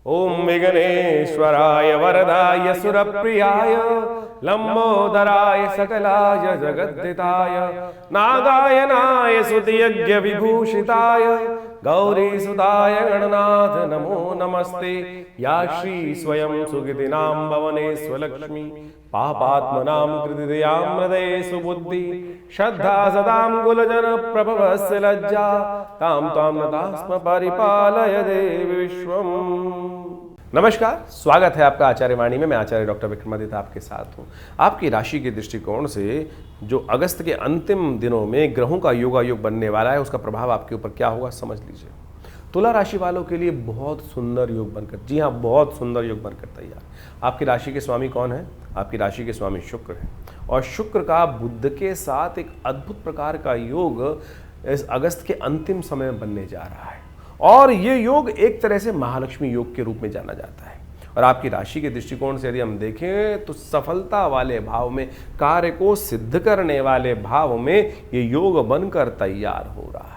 ओम विघ्नेश्वराय वरदाय सुरप्रियाय लंबोदराय सकलाय जगद्दिताय नागायनाय स्तुतियज्ञ विभूषिताय गौरीसुताय गणनाथ नमो नमस्ते। या श्री स्वयं सुगतिनां भवने स्वलक्ष्मी पापात्मनां कृतिदयां हृदये सुबुद्धि श्रद्धा सदां कुलजन प्रभवस्य लज्जा तां त्वां नतास्म परिपालय देवी विश्वम्। नमस्कार, स्वागत है आपका आचार्य वाणी में। मैं आचार्य डॉक्टर विक्रमादित्य आपके साथ हूँ। आपकी राशि के दृष्टिकोण से जो अगस्त के अंतिम दिनों में ग्रहों का योगायोग बनने वाला है, उसका प्रभाव आपके ऊपर क्या होगा समझ लीजिए। तुला राशि वालों के लिए बहुत सुंदर योग बनकर, जी हाँ, बहुत सुंदर योग बनकर तैयार। आपकी राशि के स्वामी कौन है? आपकी राशि के स्वामी शुक्र है, और शुक्र का बुध के साथ एक अद्भुत प्रकार का योग इस अगस्त के अंतिम समय में बनने जा रहा है, और ये योग एक तरह से महालक्ष्मी योग के रूप में जाना जाता है। और आपकी राशि के दृष्टिकोण से यदि हम देखें तो सफलता वाले भाव में, कार्य को सिद्ध करने वाले भाव में ये योग बनकर तैयार हो रहा है।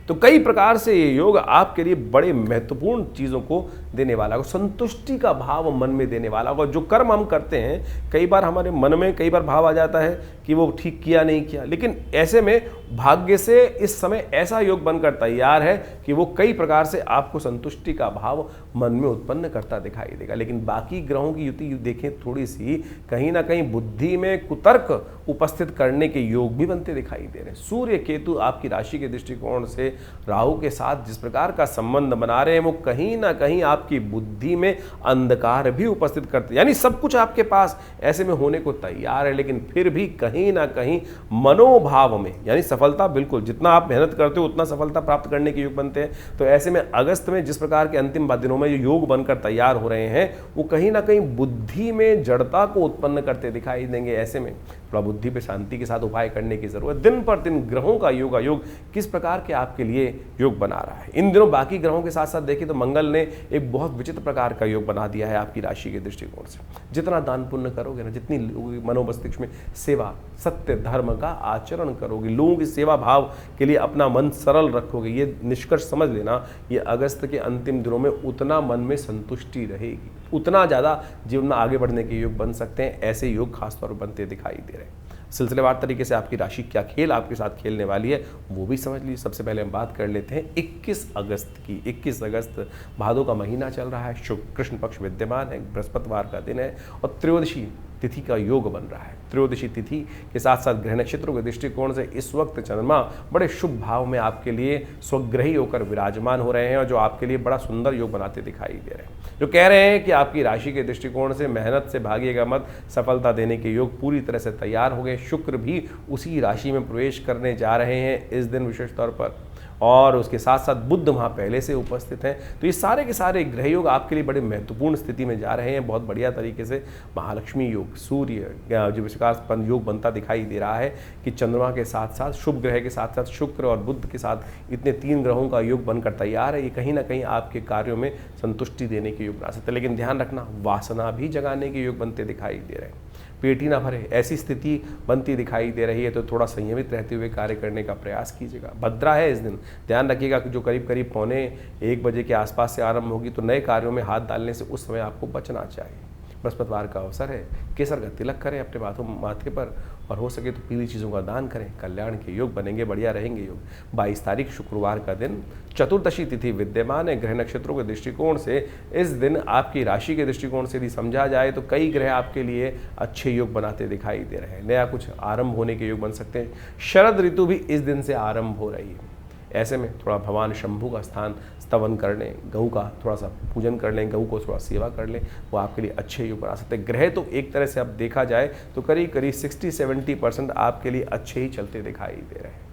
तो कई प्रकार से ये योग आपके लिए बड़े महत्वपूर्ण चीज़ों को देने वाला होगा, संतुष्टि का भाव मन में देने वाला होगा। जो कर्म हम करते हैं, कई बार हमारे मन में कई बार भाव आ जाता है कि वो ठीक किया नहीं किया, लेकिन ऐसे में भाग्य से इस समय ऐसा योग बनकर तैयार है कि वो कई प्रकार से आपको संतुष्टि का भाव मन में उत्पन्न करता दिखाई देगा। लेकिन बाकी ग्रहों की युति देखें, थोड़ी सी कहीं ना कहीं बुद्धि में कुतर्क उपस्थित करने के योग भी बनते दिखाई दे रहे हैं। सूर्य केतु आपकी राशि के दृष्टिकोण से राहु के साथ जिस प्रकार का संबंध बना रहे हैं, वो कहीं ना कहीं आपकी बुद्धि में अंधकार भी उपस्थित करते हैं। यानी सब कुछ आपके पास ऐसे में होने को तैयार है, लेकिन फिर भी कहीं ना कहीं मनोभाव में, यानी सफलता, बिल्कुल जितना आप मेहनत करते हो उतना सफलता प्राप्त करने के योग बनते हैं। तो ऐसे में अगस्त में जिस प्रकार के अंतिम दिनों में योग बनकर तैयार हो रहे हैं, वो कहीं ना कहीं बुद्धि में जड़ता को उत्पन्न करते दिखाई देंगे। ऐसे में थोड़ा बुद्धि पे शांति के साथ उपाय करने की जरूरत। दिन पर दिन ग्रहों का योग किस प्रकार के आपके लिए योग बना रहा है। इन दिनों बाकी ग्रहों के साथ साथ देखें तो मंगल ने एक बहुत विचित्र प्रकार का योग बना दिया है आपकी राशि के दृष्टिकोण से। जितना दान पुण्य करोगे ना, जितनी मनोमस्तिष्क में सेवा, सत्य, धर्म का आचरण करोगे, लोगों की सेवा भाव के लिए अपना मन सरल रखोगे, ये निष्कर्ष समझ लेना, ये अगस्त के अंतिम दिनों में उतना मन में संतुष्टि रहेगी, उतना ज़्यादा जीवन में आगे बढ़ने के योग बन सकते हैं। ऐसे योग खासतौर पर बनते दिखाई दे रहे हैं। सिलसिलेवार तरीके से आपकी राशि क्या खेल आपके साथ खेलने वाली है वो भी समझ लीजिए। सबसे पहले हम बात कर लेते हैं 21 अगस्त की। 21 अगस्त भादों का महीना चल रहा है, शुक्ल कृष्ण पक्ष विद्यमान है, बृहस्पतिवार का दिन है, और त्रयोदशी तिथि का योग बन रहा है। त्रयोदशी तिथि के साथ साथ ग्रह नक्षत्रों के दृष्टिकोण से इस वक्त चंद्रमा बड़े शुभ भाव में आपके लिए स्वग्रही होकर विराजमान हो रहे हैं, और जो आपके लिए बड़ा सुंदर योग बनाते दिखाई दे रहे हैं। जो कह रहे हैं कि आपकी राशि के दृष्टिकोण से मेहनत से भागिएगा मत, सफलता देने के योग पूरी तरह से तैयार हो गए। शुक्र भी उसी राशि में प्रवेश करने जा रहे हैं इस दिन विशेष तौर पर, और उसके साथ साथ बुध वहाँ पहले से उपस्थित हैं। तो ये सारे के सारे ग्रह योग आपके लिए बड़े महत्वपूर्ण स्थिति में जा रहे हैं। बहुत बढ़िया तरीके से महालक्ष्मी योग, सूर्य जो विश्वास योग बनता दिखाई दे रहा है कि चंद्रमा के साथ साथ शुभ ग्रह के साथ साथ शुक्र और बुध के साथ इतने 3 ग्रहों का योग बनकर तैयार है। ये कहीं ना कहीं आपके कार्यों में संतुष्टि देने के योग बना सकते हैं। लेकिन ध्यान रखना, वासना भी जगाने के योग बनते दिखाई दे रहे हैं। पेट ही ना भरे ऐसी स्थिति बनती दिखाई दे रही है, तो थोड़ा संयमित रहते हुए कार्य करने का प्रयास कीजिएगा। भद्रा है इस दिन, ध्यान रखिएगा कि जो करीब करीब 12:45 बजे के आसपास से आरंभ होगी, तो नए कार्यों में हाथ डालने से उस समय आपको बचना चाहिए। बृहस्पतिवार का अवसर है, केसर का तिलक करें अपने माथे पर, और हो सके तो पीली चीज़ों का दान करें। कल्याण के योग बनेंगे, बढ़िया रहेंगे योग। 22 तारीख शुक्रवार का दिन, चतुर्दशी तिथि विद्यमान है। ग्रह नक्षत्रों के दृष्टिकोण से इस दिन आपकी राशि के दृष्टिकोण से यदि समझा जाए तो कई ग्रह आपके लिए अच्छे योग बनाते दिखाई दे रहे हैं। नया कुछ आरंभ होने के योग बन सकते हैं। शरद ऋतु भी इस दिन से आरंभ हो रही है। ऐसे में थोड़ा भगवान शंभू का स्थान स्तवन कर लें, गऊ का थोड़ा सा पूजन कर लें, गऊ को थोड़ा सेवा कर लें, वो आपके लिए अच्छे योग बना सकते हैं। ग्रह तो एक तरह से अब देखा जाए तो करीब करीब 60-70% आपके लिए अच्छे ही चलते दिखाई दे रहे हैं।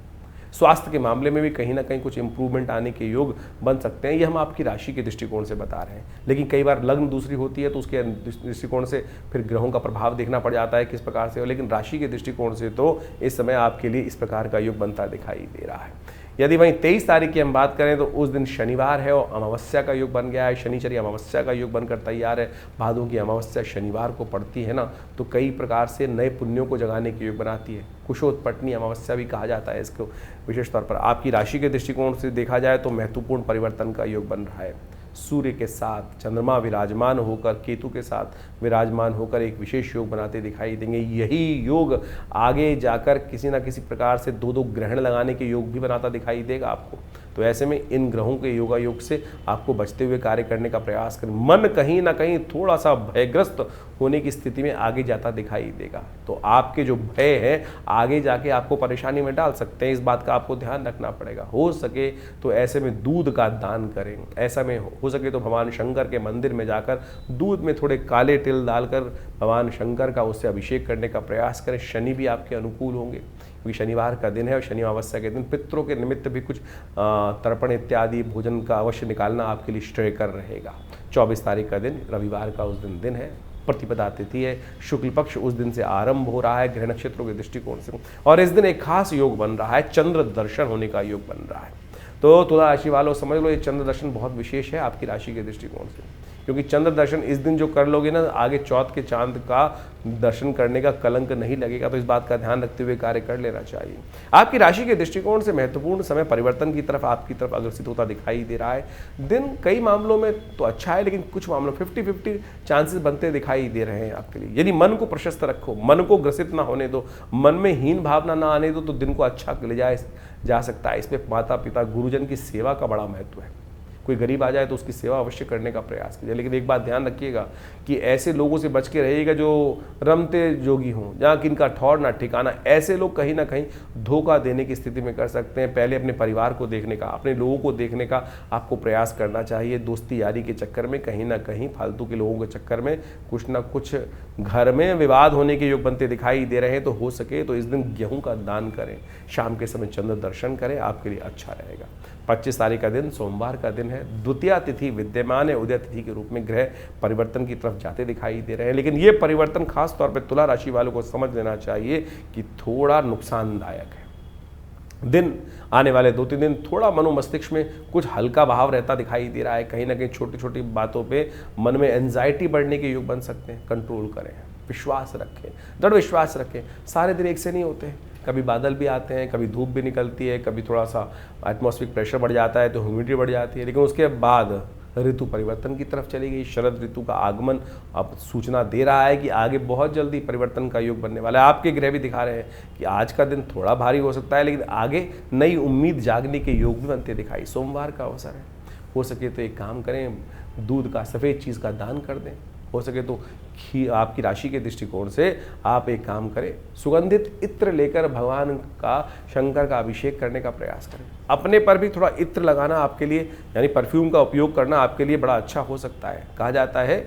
स्वास्थ्य के मामले में भी कहीं ना कहीं कुछ इंप्रूवमेंट आने के योग बन सकते हैं। ये हम आपकी राशि के दृष्टिकोण से बता रहे हैं, लेकिन कई बार लग्न दूसरी होती है तो उसके दृष्टिकोण से फिर ग्रहों का प्रभाव देखना पड़ जाता है किस प्रकार से हो। लेकिन राशि के दृष्टिकोण से तो इस समय आपके लिए इस प्रकार का योग बनता दिखाई दे रहा है। यदि वहीं 23 तारीख की हम बात करें तो उस दिन शनिवार है और अमावस्या का योग बन गया है। शनिचरी अमावस्या का योग बनकर तैयार है। भादों की अमावस्या शनिवार को पड़ती है ना, तो कई प्रकार से नए पुण्यों को जगाने के योग बनाती है। कुशोत्पटनी अमावस्या भी कहा जाता है इसको। विशेष तौर पर आपकी राशि के दृष्टिकोण से देखा जाए तो महत्वपूर्ण परिवर्तन का योग बन रहा है। सूर्य के साथ चंद्रमा विराजमान होकर, केतु के साथ विराजमान होकर एक विशेष योग बनाते दिखाई देंगे। यही योग आगे जाकर किसी ना किसी प्रकार से दो दो ग्रहण लगाने के योग भी बनाता दिखाई देगा आपको। तो ऐसे में इन ग्रहों के योगा योग से आपको बचते हुए कार्य करने का प्रयास करें। मन कहीं ना कहीं थोड़ा सा भयग्रस्त होने की स्थिति में आगे जाता दिखाई देगा। तो आपके जो भय है आगे जाके आपको परेशानी में डाल सकते हैं, इस बात का आपको ध्यान रखना पड़ेगा। हो सके तो ऐसे में दूध का दान करें। ऐसा में हो सके तो भगवान शंकर के मंदिर में जाकर दूध में थोड़े काले तिल डालकर भगवान शंकर का उससे अभिषेक करने का प्रयास करें। शनि भी आपके अनुकूल होंगे क्योंकि शनिवार का दिन है और शनि अमावस्या के दिन पितरों के निमित्त भी कुछ तर्पण इत्यादि भोजन का अवश्य निकालना आपके लिए श्रेयकर रहेगा। 24 तारीख का दिन रविवार का उस दिन है, प्रतिपदा तिथि है, शुक्ल पक्ष उस दिन से आरंभ हो रहा है ग्रह नक्षत्रों के दृष्टिकोण से, और इस दिन एक खास योग बन रहा है, चंद्र दर्शन होने का योग बन रहा है। तो तुला राशि वालों समझ लो ये चंद्र दर्शन बहुत विशेष है आपकी राशि के दृष्टिकोण से, क्योंकि चंद्र दर्शन इस दिन जो कर लोगे ना, आगे चौथ के चांद का दर्शन करने का कलंक नहीं लगेगा। तो इस बात का ध्यान रखते हुए कार्य कर लेना चाहिए। आपकी राशि के दृष्टिकोण से महत्वपूर्ण समय परिवर्तन की तरफ आपकी तरफ अग्रसित होता दिखाई दे रहा है। दिन कई मामलों में तो अच्छा है, लेकिन कुछ मामलों 50-50 चांसेस बनते दिखाई दे रहे हैं आपके लिए। यदि मन को प्रशस्त रखो, मन को ग्रसित ना होने दो, मन में हीन भावना ना आने दो, तो दिन को अच्छा ले जा सकता है। इसमें माता पिता गुरुजन की सेवा का बड़ा महत्व है। कोई गरीब आ जाए तो उसकी सेवा अवश्य करने का प्रयास कीजिए, लेकिन एक बात ध्यान रखिएगा कि ऐसे लोगों से बच के रहिएगा जो रमते जोगी हों, जहाँ किनका ठौर ना ठिकाना। ऐसे लोग कहीं ना कहीं धोखा देने की स्थिति में कर सकते हैं। पहले अपने परिवार को देखने का, अपने लोगों को देखने का आपको प्रयास करना चाहिए। दोस्ती यारी के चक्कर में कहीं ना कहीं फालतू के लोगों के चक्कर में कुछ ना कुछ घर में विवाद होने के योग बनते दिखाई दे रहे हैं। तो हो सके तो इस दिन गेहूं का दान करें, शाम के समय चंद्र दर्शन करें, आपके लिए अच्छा रहेगा। 25 तारीख का दिन सोमवार का दिन है, द्वितीया तिथि विद्यमान है, उदय तिथि के रूप में ग्रह परिवर्तन की तरफ जाते दिखाई दे रहे हैं। लेकिन ये परिवर्तन खास तौर पे तुला राशि वालों को समझ लेना चाहिए कि थोड़ा नुकसानदायक है। दिन आने वाले 2-3 दिन थोड़ा मनोमस्तिष्क में कुछ हल्का भाव रहता दिखाई दे रहा है। कहीं ना कहीं छोटी छोटी बातों पे मन में एंजाइटी बढ़ने के योग बन सकते हैं। कंट्रोल करें, विश्वास रखें, दृढ़ विश्वास रखें। सारे दिन एक से नहीं होते, कभी बादल भी आते हैं, कभी धूप भी निकलती है, कभी थोड़ा सा एटमॉस्फेरिक प्रेशर बढ़ जाता है तो ह्यूमिडिटी बढ़ जाती है। लेकिन उसके बाद ऋतु परिवर्तन की तरफ चली गई। शरद ऋतु का आगमन अब सूचना दे रहा है कि आगे बहुत जल्दी परिवर्तन का योग बनने वाला है। आपके ग्रह भी दिखा रहे हैं कि आज का दिन थोड़ा भारी हो सकता है, लेकिन आगे नई उम्मीद जागने के योग भी बनते दिखाई। सोमवार का अवसर है, हो सके तो एक काम करें, दूध का सफ़ेद चीज़ का दान कर दें। हो सके तो आपकी राशि के दृष्टिकोण से आप एक काम करें, सुगंधित इत्र लेकर भगवान का, शंकर का अभिषेक करने का प्रयास करें। अपने पर भी थोड़ा इत्र लगाना आपके लिए, यानी परफ्यूम का उपयोग करना आपके लिए बड़ा अच्छा हो सकता है। कहा जाता है,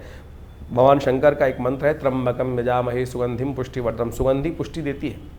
भगवान शंकर का एक मंत्र है, त्र्यंबकम यजामहे सुगंधिम पुष्टिवर्धनम। सुगंधि पुष्टि देती है,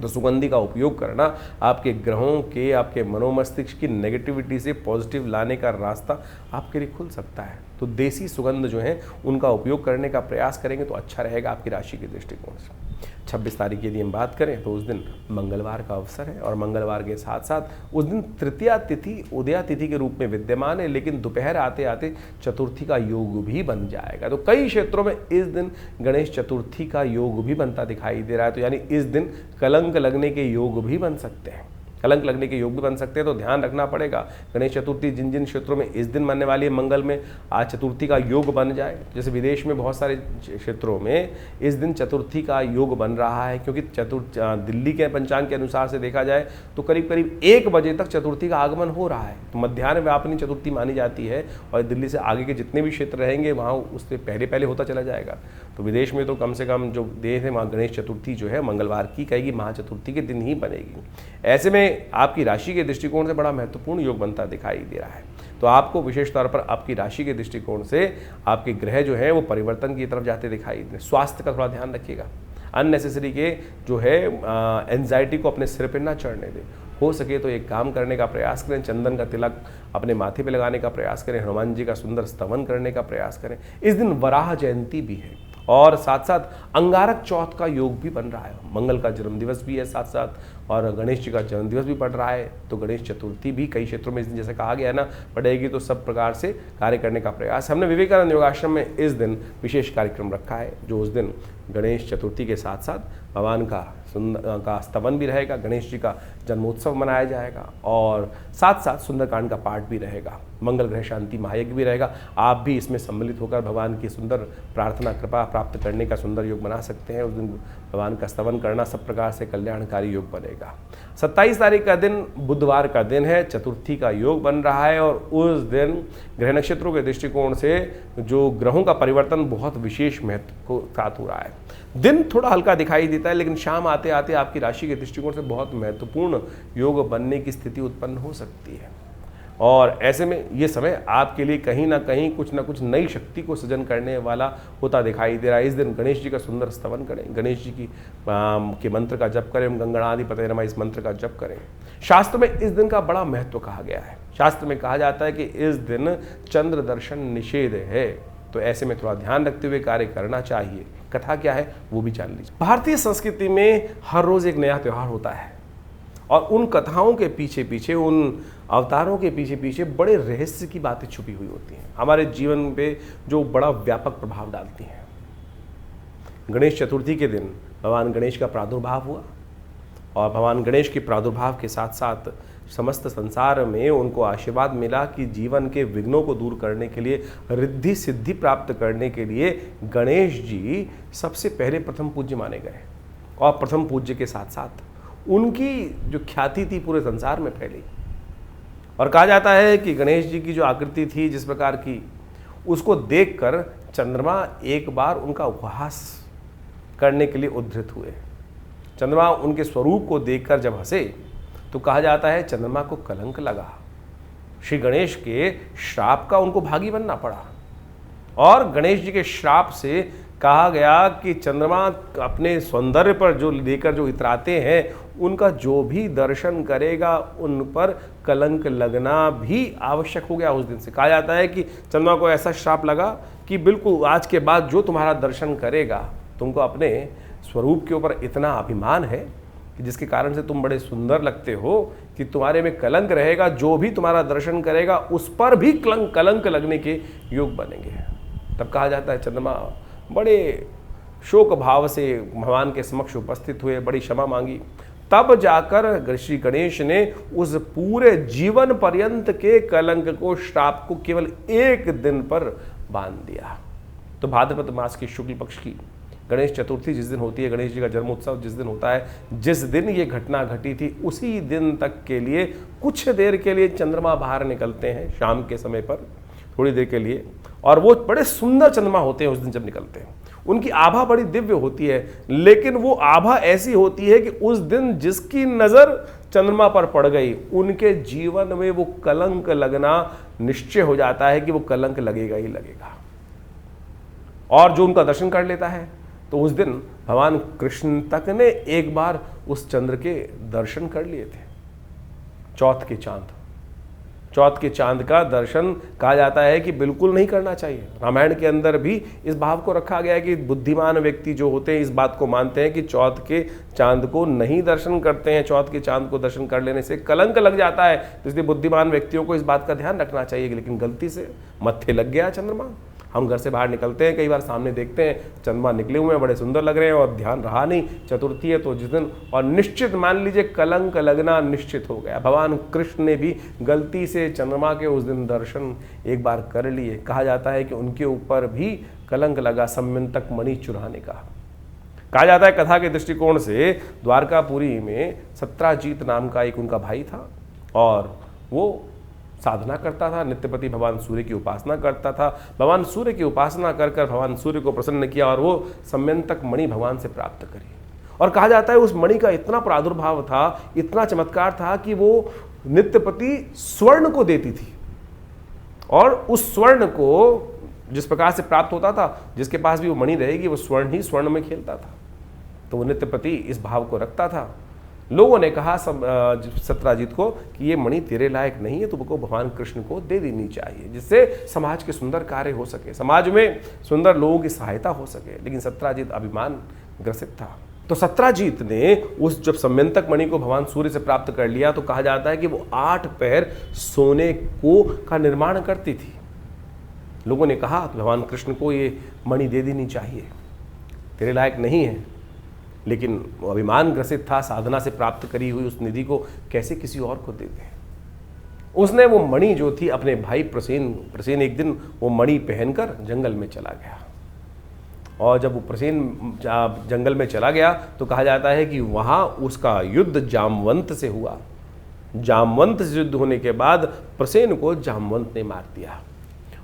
तो सुगंधि का उपयोग करना आपके ग्रहों के, आपके मनोमस्तिष्क की नेगेटिविटी से पॉजिटिव लाने का रास्ता आपके लिए खुल सकता है। तो देसी सुगंध जो है उनका उपयोग करने का प्रयास करेंगे तो अच्छा रहेगा आपकी राशि के दृष्टिकोण से। 26 तारीख की यदि हम बात करें तो उस दिन मंगलवार का अवसर है, और मंगलवार के साथ साथ उस दिन तृतीया तिथि उदया तिथि के रूप में विद्यमान है, लेकिन दोपहर आते आते चतुर्थी का योग भी बन जाएगा। तो कई क्षेत्रों में इस दिन गणेश चतुर्थी का योग भी बनता दिखाई दे रहा है। तो यानी इस दिन कलंक लगने के योग भी बन सकते हैं, कलंक लगने के योग भी बन सकते हैं। तो ध्यान रखना पड़ेगा। गणेश चतुर्थी जिन जिन क्षेत्रों में इस दिन बनने वाली है, मंगल में आज चतुर्थी का योग बन जाए। जैसे विदेश में बहुत सारे क्षेत्रों में इस दिन चतुर्थी का योग बन रहा है, क्योंकि दिल्ली के पंचांग के अनुसार से देखा जाए तो करीब करीब 1 बजे तक चतुर्थी का आगमन हो रहा है। तो मध्याह्न व्यापिनी चतुर्थी मानी जाती है, और दिल्ली से आगे के जितने भी क्षेत्र रहेंगे वहाँ उससे पहले पहले होता चला जाएगा। तो विदेश में तो कम से कम जो देश है वहाँ गणेश चतुर्थी जो है मंगलवार की कहेगी, महाचतुर्थी के दिन ही बनेगी। ऐसे में आपकी राशि के दृष्टिकोण से बड़ा महत्वपूर्ण योग बनता दिखाई दे रहा है। तो आपको विशेष तौर पर आपकी राशि के दृष्टिकोण से आपके ग्रह जो है वो परिवर्तन की तरफ जाते दिखाई दे। स्वास्थ्य का थोड़ा ध्यान रखिएगा, अननेसेसरी के जो है एंजाइटी को अपने सिर पर ना चढ़ने दें। हो सके तो एक काम करने का प्रयास करें, चंदन का तिलक अपने माथे पे लगाने का प्रयास करें, हनुमान जी का सुंदर स्तवन करने का प्रयास करें। इस दिन वराह जयंती भी है, और साथ साथ अंगारक चौथ का योग भी बन रहा है। मंगल का जन्मदिवस भी है साथ साथ, और गणेश जी का जन्मदिवस भी पड़ रहा है। तो गणेश चतुर्थी भी कई क्षेत्रों में इस दिन जैसे कहा गया है ना पड़ेगी, तो सब प्रकार से कार्य करने का प्रयास। हमने विवेकानंद योगाश्रम में इस दिन विशेष कार्यक्रम रखा है, जो उस दिन गणेश चतुर्थी के साथ साथ भगवान का स्तवन भी रहेगा, गणेश जी का जन्मोत्सव मनाया जाएगा और साथ साथ सुंदरकांड का पाठ भी रहेगा, मंगल ग्रह शांति महायज्ञ भी रहेगा। आप भी इसमें सम्मिलित होकर भगवान की सुंदर प्रार्थना कृपा प्राप्त करने का सुंदर योग बना सकते हैं। उस दिन भगवान का स्तवन करना सब प्रकार से कल्याणकारी योग बनेगा। 27 तारीख का दिन बुधवार का दिन है, चतुर्थी का योग बन रहा है और उस दिन ग्रह नक्षत्रों के दृष्टिकोण से जो ग्रहों का परिवर्तन बहुत विशेष महत्व को साथ हो रहा है। दिन थोड़ा हल्का दिखाई देता है, लेकिन शाम आते आते आपकी राशि के दृष्टिकोण से बहुत महत्वपूर्ण योग बनने की स्थिति उत्पन्न हो सकती है और ऐसे में ये समय आपके लिए कहीं ना कहीं कुछ ना कुछ नई शक्ति को सृजन करने वाला होता दिखाई दे रहा है। इस दिन गणेश जी का सुंदर स्तवन करें, गणेश जी के मंत्र का जप करें, गंगणाधिपतये नमः इस मंत्र का जप करें। शास्त्र में इस दिन का बड़ा महत्व कहा गया है। शास्त्र में कहा जाता है कि इस दिन चंद्र दर्शन निषेध है, तो ऐसे में थोड़ा ध्यान रखते हुए कार्य करना चाहिए। कथा क्या है वो भी जान लीजिए। भारतीय संस्कृति में हर रोज एक नया त्यौहार होता है और उन कथाओं के पीछे पीछे, उन अवतारों के पीछे पीछे बड़े रहस्य की बातें छुपी हुई होती हैं, हमारे जीवन पे जो बड़ा व्यापक प्रभाव डालती हैं। गणेश चतुर्थी के दिन भगवान गणेश का प्रादुर्भाव हुआ और भगवान गणेश के प्रादुर्भाव के साथ साथ समस्त संसार में उनको आशीर्वाद मिला कि जीवन के विघ्नों को दूर करने के लिए, रिद्धि सिद्धि प्राप्त करने के लिए गणेश जी सबसे पहले प्रथम पूज्य माने गए और प्रथम पूज्य के साथ साथ उनकी जो ख्याति थी पूरे संसार में फैली। और कहा जाता है कि गणेश जी की जो आकृति थी जिस प्रकार की, उसको देखकर चंद्रमा एक बार उनका उपहास करने के लिए उद्धृत हुए। चंद्रमा उनके स्वरूप को देखकर जब हंसे तो कहा जाता है चंद्रमा को कलंक लगा, श्री गणेश के श्राप का उनको भागी बनना पड़ा और गणेश जी के श्राप से कहा गया कि चंद्रमा अपने सौंदर्य पर जो लेकर जो इतराते हैं, उनका जो भी दर्शन करेगा उन पर कलंक लगना भी आवश्यक हो गया। उस दिन से कहा जाता है कि चंद्रमा को ऐसा श्राप लगा कि बिल्कुल आज के बाद जो तुम्हारा दर्शन करेगा, तुमको अपने स्वरूप के ऊपर इतना अभिमान है कि जिसके कारण से तुम बड़े सुंदर लगते हो कि तुम्हारे में कलंक रहेगा, जो भी तुम्हारा दर्शन करेगा उस पर भी कलंक लगने के योग बनेंगे। तब कहा जाता है चंद्रमा बड़े शोक भाव से भगवान के समक्ष उपस्थित हुए, बड़ी क्षमा मांगी। तब जाकर श्री गणेश ने उस पूरे जीवन पर्यंत के कलंक को, श्राप को केवल एक दिन पर बांध दिया। तो भाद्रपद मास की शुक्ल पक्ष की गणेश चतुर्थी जिस दिन होती है, गणेश जी का जन्मोत्सव जिस दिन होता है, जिस दिन ये घटना घटी थी उसी दिन तक के लिए कुछ देर के लिए चंद्रमा बाहर निकलते हैं शाम के समय पर थोड़ी देर के लिए, और वो बड़े सुंदर चंद्रमा होते हैं उस दिन जब निकलते हैं। उनकी आभा बड़ी दिव्य होती है, लेकिन वो आभा ऐसी होती है कि उस दिन जिसकी नज़र चंद्रमा पर पड़ गई, उनके जीवन में वो कलंक लगना निश्चय हो जाता है कि वो कलंक लगेगा ही लगेगा। और जो उनका दर्शन कर लेता है तो उस दिन भगवान कृष्ण तक ने एक बार उस चंद्र के दर्शन कर लिए थे। चौथ के चांद का दर्शन कहा जाता है कि बिल्कुल नहीं करना चाहिए। रामायण के अंदर भी इस भाव को रखा गया है कि बुद्धिमान व्यक्ति जो होते हैं इस बात को मानते हैं कि चौथ के चांद को नहीं दर्शन करते हैं, चौथ के चांद को दर्शन कर लेने से कलंक लग जाता है। तो इसलिए बुद्धिमान व्यक्तियों को इस बात का ध्यान रखना चाहिए। लेकिन गलती से मत्थे लग गया चंद्रमा, हम घर से बाहर निकलते हैं, कई बार सामने देखते हैं चंद्रमा निकले हुए हैं, बड़े सुंदर लग रहे हैं और ध्यान रहा नहीं, चतुर्थी है तो जिस दिन, और निश्चित मान लीजिए कलंक लगना निश्चित हो गया। भगवान कृष्ण ने भी गलती से चंद्रमा के उस दिन दर्शन एक बार कर लिए। कहा जाता है कि उनके ऊपर भी कलंक लगा सम्यंतक मणि चुराने का। कहा जाता है कथा के दृष्टिकोण से द्वारकापुरी में सत्राजीत नाम का एक उनका भाई था और वो साधना करता था, नित्यपति भगवान सूर्य की उपासना करता था। भगवान सूर्य की उपासना कर कर भगवान सूर्य को प्रसन्न किया और वो सम्यंतक मणि भगवान से प्राप्त करी। और कहा जाता है उस मणि का इतना प्रादुर्भाव था, इतना चमत्कार था कि वो नित्यपति स्वर्ण को देती थी और उस स्वर्ण को जिस प्रकार से प्राप्त होता था, जिसके पास भी वो मणि रहेगी वो स्वर्ण ही स्वर्ण में खेलता था। तो वो नित्यपति इस भाव को रखता था। लोगों ने कहा सत्राजीत को कि ये मणि तेरे लायक नहीं है, तुमको भगवान कृष्ण को दे देनी चाहिए, जिससे समाज के सुंदर कार्य हो सके, समाज में सुंदर लोगों की सहायता हो सके। लेकिन सत्राजीत अभिमान ग्रसित था। तो सत्राजीत ने उस जब सम्यंतक मणि को भगवान सूर्य से प्राप्त कर लिया तो कहा जाता है कि वो 8 पैर सोने का निर्माण करती थी। लोगों ने कहा भगवान कृष्ण को ये मणि दे देनी चाहिए। तेरे लायक नहीं है, लेकिन वो अभिमान ग्रसित था, साधना से प्राप्त करी हुई उस निधि को कैसे किसी और को दे दे। उसने वो मणि जो थी अपने भाई प्रसेन एक दिन वो मणि पहनकर जंगल में चला गया, और जब वो प्रसेन जंगल में चला गया तो कहा जाता है कि वहाँ उसका युद्ध जामवंत से हुआ। जामवंत से युद्ध होने के बाद प्रसेन को जामवंत ने मार दिया,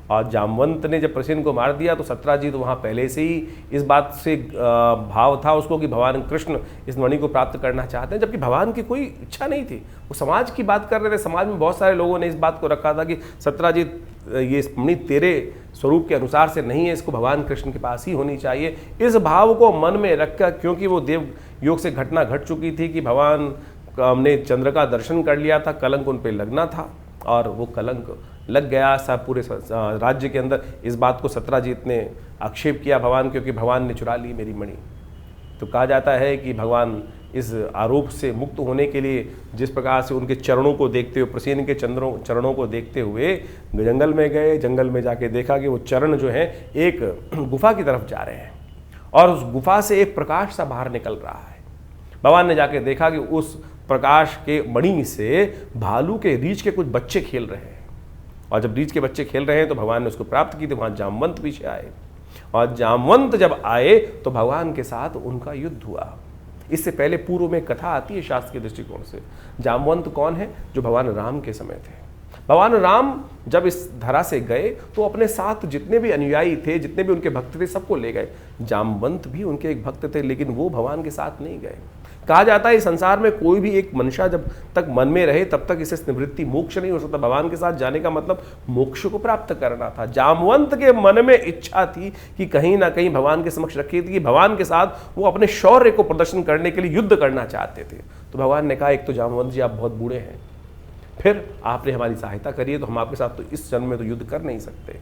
और जामवंत ने जब प्रसेन को मार दिया तो सत्राजित वहाँ पहले से ही इस बात से भाव था उसको कि भगवान कृष्ण इस मणि को प्राप्त करना चाहते हैं, जबकि भगवान की कोई इच्छा नहीं थी। वो समाज की बात कर रहे थे, समाज में बहुत सारे लोगों ने इस बात को रखा था कि सत्राजित ये मणि तेरे स्वरूप के अनुसार से नहीं है, इसको भगवान कृष्ण के पास ही होनी चाहिए। इस भाव को मन में रखकर, क्योंकि वो देव योग से घटना घट चुकी थी कि भगवान हमने चंद्र का दर्शन कर लिया था, कलंक उन पर लगना था, और वो कलंक लग गया सब पूरे राज्य के अंदर। इस बात को सत्राजित ने आक्षेप किया भगवान, क्योंकि भगवान ने चुरा ली मेरी मणि। तो कहा जाता है कि भगवान इस आरोप से मुक्त होने के लिए जिस प्रकार से उनके चरणों को देखते हुए, प्रसेन के चरणों को देखते हुए जंगल में गए। जंगल में जाके देखा कि वो चरण जो हैं एक गुफा की तरफ जा रहे हैं, और उस गुफा से एक प्रकाश सा बाहर निकल रहा है। भगवान ने जाके देखा कि उस प्रकाश के मणि से भालू के रीछ के कुछ बच्चे खेल रहे हैं, और जब रीछ के बच्चे खेल रहे हैं तो भगवान ने उसको प्राप्त की। तो वहाँ जामवंत पीछे आए, और जामवंत जब आए तो भगवान के साथ उनका युद्ध हुआ। इससे पहले पूर्व में कथा आती है शास्त्र के दृष्टिकोण से। जामवंत कौन है? जो भगवान राम के समय थे। भगवान राम जब इस धरा से गए तो अपने साथ जितने भी अनुयायी थे, जितने भी उनके भक्त थे, सबको ले गए। जामवंत भी उनके एक भक्त थे, लेकिन वो भगवान के साथ नहीं गए। कहा जाता है इस संसार में कोई भी एक मनुष्य जब तक मन में रहे तब तक इसे निवृत्ति मोक्ष नहीं हो सकता। भगवान के साथ जाने का मतलब मोक्ष को प्राप्त करना था। जामवंत के मन में इच्छा थी कि कहीं ना कहीं भगवान के समक्ष रखी थी कि भगवान के साथ वो अपने शौर्य को प्रदर्शन करने के लिए युद्ध करना चाहते थे। तो भगवान ने कहा एक तो जामवंत जी आप बहुत बूढ़े हैं, फिर आपने हमारी सहायता करी है, तो हम आपके साथ तो इस जन्म में तो युद्ध कर नहीं सकते।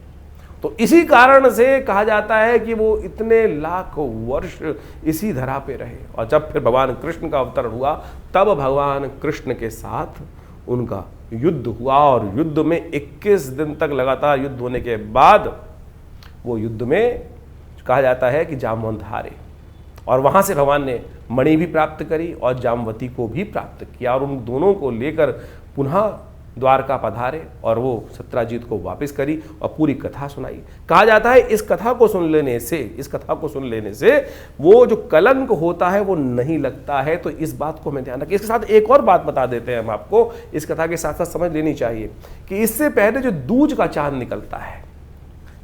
तो इसी कारण से कहा जाता है कि वो इतने लाख वर्ष इसी धरा पे रहे, और जब फिर भगवान कृष्ण का अवतरण हुआ तब भगवान कृष्ण के साथ उनका युद्ध हुआ, और युद्ध में 21 दिन तक लगातार युद्ध होने के बाद वो युद्ध में कहा जाता है कि जामवंत हारे, और वहाँ से भगवान ने मणि भी प्राप्त करी और जामवती को भी प्राप्त किया, और उन दोनों को लेकर पुनः द्वारका पधारे और वो सत्राजित को वापस करी और पूरी कथा सुनाई। कहा जाता है इस कथा को सुन लेने से वो जो कलंक होता है वो नहीं लगता है। तो इस बात को हमें ध्यान रखिए। इसके साथ एक और बात बता देते हैं हम आपको, इस कथा के साथ साथ समझ लेनी चाहिए कि इससे पहले जो दूज का चांद निकलता है,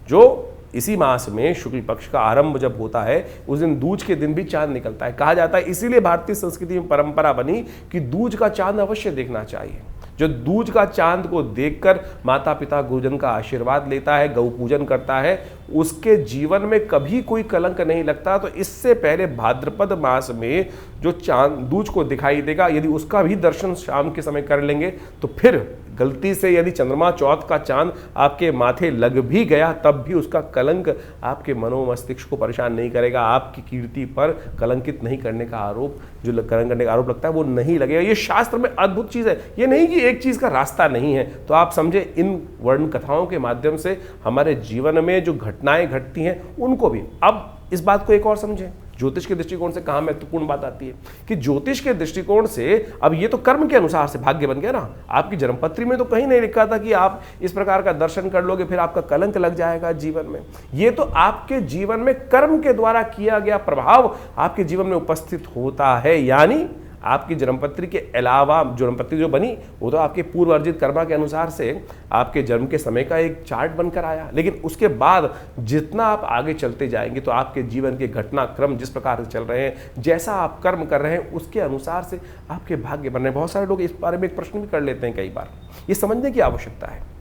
जो इसी मास में शुक्ल पक्ष का आरंभ जब होता है उस दिन दूज के दिन भी चांद निकलता है। कहा जाता है इसीलिए भारतीय संस्कृति में परंपरा बनी कि दूज का चांद अवश्य देखना चाहिए। जो दूज का चांद को देखकर माता पिता गुरुजन का आशीर्वाद लेता है, गौ पूजन करता है, उसके जीवन में कभी कोई कलंक नहीं लगता। तो इससे पहले भाद्रपद मास में जो चांद दूज को दिखाई देगा, यदि उसका भी दर्शन शाम के समय कर लेंगे तो फिर गलती से यदि चंद्रमा चौथ का चांद आपके माथे लग भी गया तब भी उसका कलंक आपके मनोमस्तिष्क को परेशान नहीं करेगा। आपकी कीर्ति पर कलंकित नहीं करने का आरोप, जो कलंक करने का आरोप लगता है वो नहीं लगेगा। ये शास्त्र में अद्भुत चीज़ है। ये नहीं कि एक चीज़ का रास्ता नहीं है। तो आप समझे इन वर्ण कथाओं के माध्यम से हमारे जीवन में जो घटनाएं घटती हैं उनको भी। अब इस बात को एक और समझें, ज्योतिष के दृष्टिकोण से कहाँ महत्वपूर्ण बात आती है कि ज्योतिष के दृष्टिकोण से अब ये तो कर्म के अनुसार से भाग्य बन गया ना। आपकी जन्मपत्री में तो कहीं नहीं लिखा था कि आप इस प्रकार का दर्शन कर लोगे फिर आपका कलंक लग जाएगा जीवन में। ये तो आपके जीवन में कर्म के द्वारा किया गया प्रभाव आपके जीवन में उपस्थित होता है। यानी आपकी जन्मपत्री के अलावा जन्मपत्री जो बनी वो तो आपके पूर्व अर्जित कर्मा के अनुसार से आपके जन्म के समय का एक चार्ट बनकर आया, लेकिन उसके बाद जितना आप आगे चलते जाएंगे तो आपके जीवन के घटनाक्रम जिस प्रकार से चल रहे हैं, जैसा आप कर्म कर रहे हैं उसके अनुसार से आपके भाग्य बन रहे हैं। बहुत सारे लोग इस बारे में एक प्रश्न भी कर लेते हैं कई बार। ये समझने की आवश्यकता है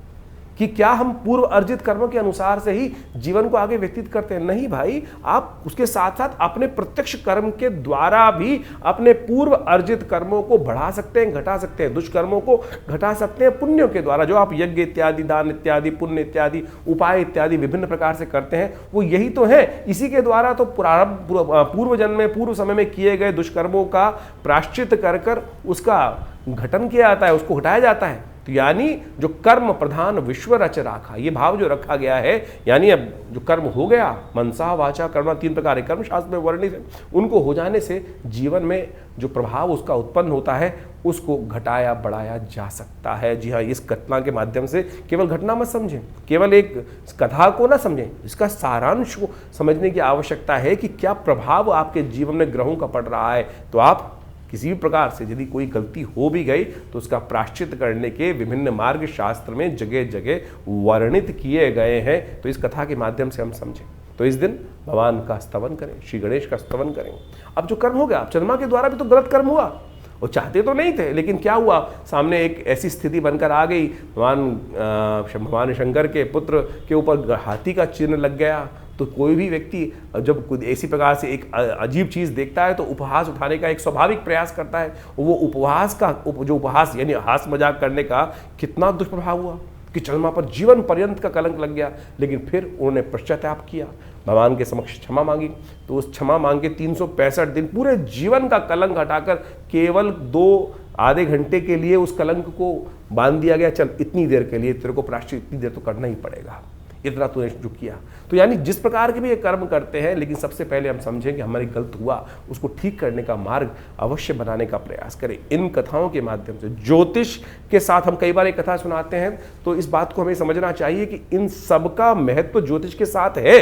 कि क्या हम पूर्व अर्जित कर्मों के अनुसार से ही जीवन को आगे व्यतीत करते हैं? नहीं भाई, आप उसके साथ साथ अपने प्रत्यक्ष कर्म के द्वारा भी अपने पूर्व अर्जित कर्मों को बढ़ा सकते हैं, घटा सकते हैं। दुष्कर्मों को घटा सकते हैं पुण्यों के द्वारा। जो आप यज्ञ इत्यादि, दान इत्यादि, पुण्य इत्यादि, उपाय इत्यादि विभिन्न प्रकार से करते हैं वो यही तो है। इसी के द्वारा तो पूर्व जन्म में, पूर्व समय में किए गए दुष्कर्मों का प्रायश्चित कर उसका घटन किया जाता है, उसको हटाया जाता है। तो यानी जो कर्म प्रधान विश्व रच राखा, ये भाव जो रखा गया है, यानी अब जो कर्म हो गया, मनसा वाचा कर्म, 3 प्रकार के कर्म शास्त्र में वर्णित है, उनको हो जाने से जीवन में जो प्रभाव उसका उत्पन्न होता है उसको घटाया बढ़ाया जा सकता है। जी हाँ, इस घटना के माध्यम से केवल घटना मत समझें, केवल एक कथा को ना समझें, इसका सारांश को समझने की आवश्यकता है कि क्या प्रभाव आपके जीवन में ग्रहों का पड़ रहा है। तो आप किसी भी प्रकार से यदि कोई गलती हो भी गई तो उसका प्रायश्चित करने के विभिन्न मार्ग शास्त्र में जगह जगह वर्णित किए गए हैं। तो इस कथा के माध्यम से हम समझें। तो इस दिन भगवान का स्तवन करें, श्री गणेश का स्तवन करें। अब जो कर्म हो गया, चंद्रमा के द्वारा भी तो गलत कर्म हुआ, वो चाहते तो नहीं थे, लेकिन क्या हुआ, सामने एक ऐसी स्थिति बनकर आ गई, भगवान शंकर के पुत्र के ऊपर हाथी का चिन्ह लग गया। तो कोई भी व्यक्ति जब कुछ ऐसी प्रकार से एक अजीब चीज़ देखता है तो उपहास उठाने का एक स्वाभाविक प्रयास करता है। वो उपहास का जो उपहास यानी हास मजाक करने का कितना दुष्प्रभाव हुआ कि चंद्रमा पर जीवन पर्यंत का कलंक लग गया। लेकिन फिर उन्होंने पश्चाताप किया, भगवान के समक्ष क्षमा मांगी, तो उस क्षमा मांग के 365 दिन पूरे जीवन का कलंक हटाकर केवल 2 आधे घंटे के लिए उस कलंक को बांध दिया गया। चल इतनी देर के लिए तेरे को प्रायश्चित इतनी देर तो करना ही पड़ेगा, इतना तूने जो किया। तो यानी जिस प्रकार के भी ये कर्म करते हैं, लेकिन सबसे पहले हम समझें कि हमारी गलत हुआ, उसको ठीक करने का मार्ग अवश्य बनाने का प्रयास करें। इन कथाओं के माध्यम से ज्योतिष के साथ हम कई बार एक कथा सुनाते हैं, तो इस बात को हमें समझना चाहिए कि इन सबका महत्व ज्योतिष के साथ है।